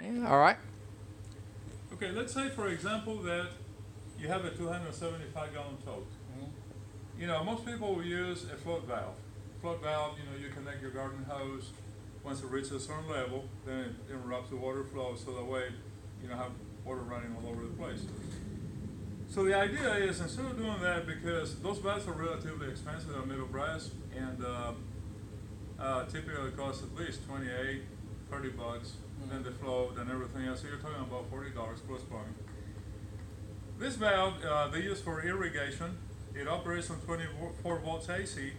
Yeah, all right. Okay, let's say for example that you have a 275-gallon tote. You know, most people will use a float valve. Float valve, you know, you connect your garden hose. Once it reaches a certain level, then it interrupts the water flow, so that way you don't have water running all over the place. So the idea is, instead of doing that, because those valves are relatively expensive, they're made of brass, and typically cost at least 28, 30 bucks, then the float and everything else. So you're talking about $40 plus plumbing. This valve they use for irrigation. It operates on 24 volts AC,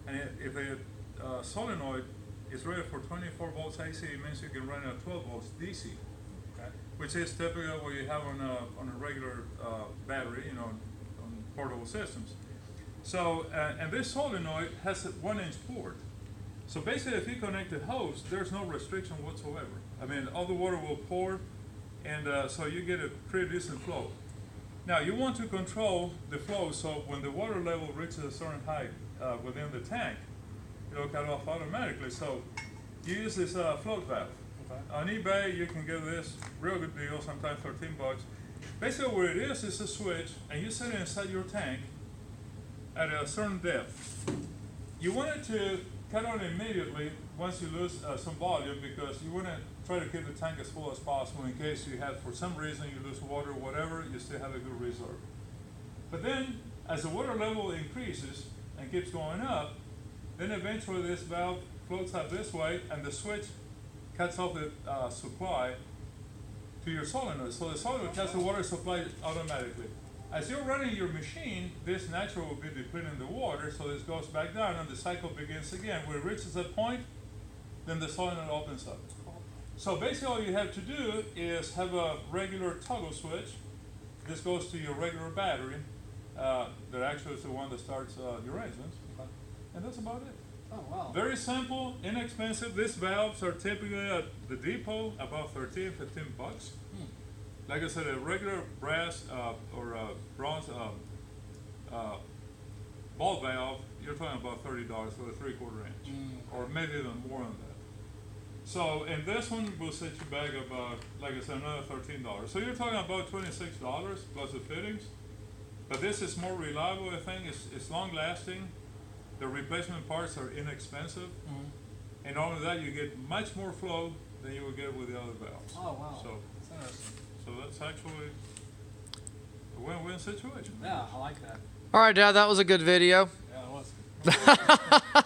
and if the solenoid is rated for 24 volts AC, it means you can run it at 12 volts DC, okay, which is typically what you have on a regular battery, you know, on portable systems. So, and this solenoid has a 1-inch port. So basically, if you connect the hose, there's no restriction whatsoever. I mean, all the water will pour, and so you get a pretty decent flow. Now, you want to control the flow, so when the water level reaches a certain height within the tank, it'll cut off automatically. So you use this float valve. Okay. On eBay, you can get this real good deal, sometimes 13 bucks. Basically, what it is a switch, and you set it inside your tank at a certain depth. You want it to cut on immediately once you lose some volume, because you want to try to keep the tank as full as possible in case you have, for some reason, you lose water or whatever, you still have a good reserve. But then, as the water level increases and keeps going up, then eventually this valve floats out this way, and the switch cuts off the supply to your solenoid. So the solenoid cuts the water supply automatically. As you're running your machine, this naturally will be depleting the water, so this goes back down, and the cycle begins again. When it reaches that point, then the solenoid opens up. So basically all you have to do is have a regular toggle switch. This goes to your regular battery, that actually is the one that starts your engines, and that's about it. Oh, wow. Very simple, inexpensive. These valves are typically at the depot about 13, 15 bucks. Like I said, a regular brass or bronze ball valve, you're talking about $30 for the 3/4 inch, or maybe even more than that. So, and this one will set you back about, like I said, another $13. So you're talking about $26 plus the fittings. But this is more reliable, I think. It's long lasting. The replacement parts are inexpensive. And not only that, you get much more flow than you would get with the other valves. Oh, wow. So, That's interesting. so that's actually a win-win situation. Yeah, I like that. All right, Dad, that was a good video. Yeah, it was.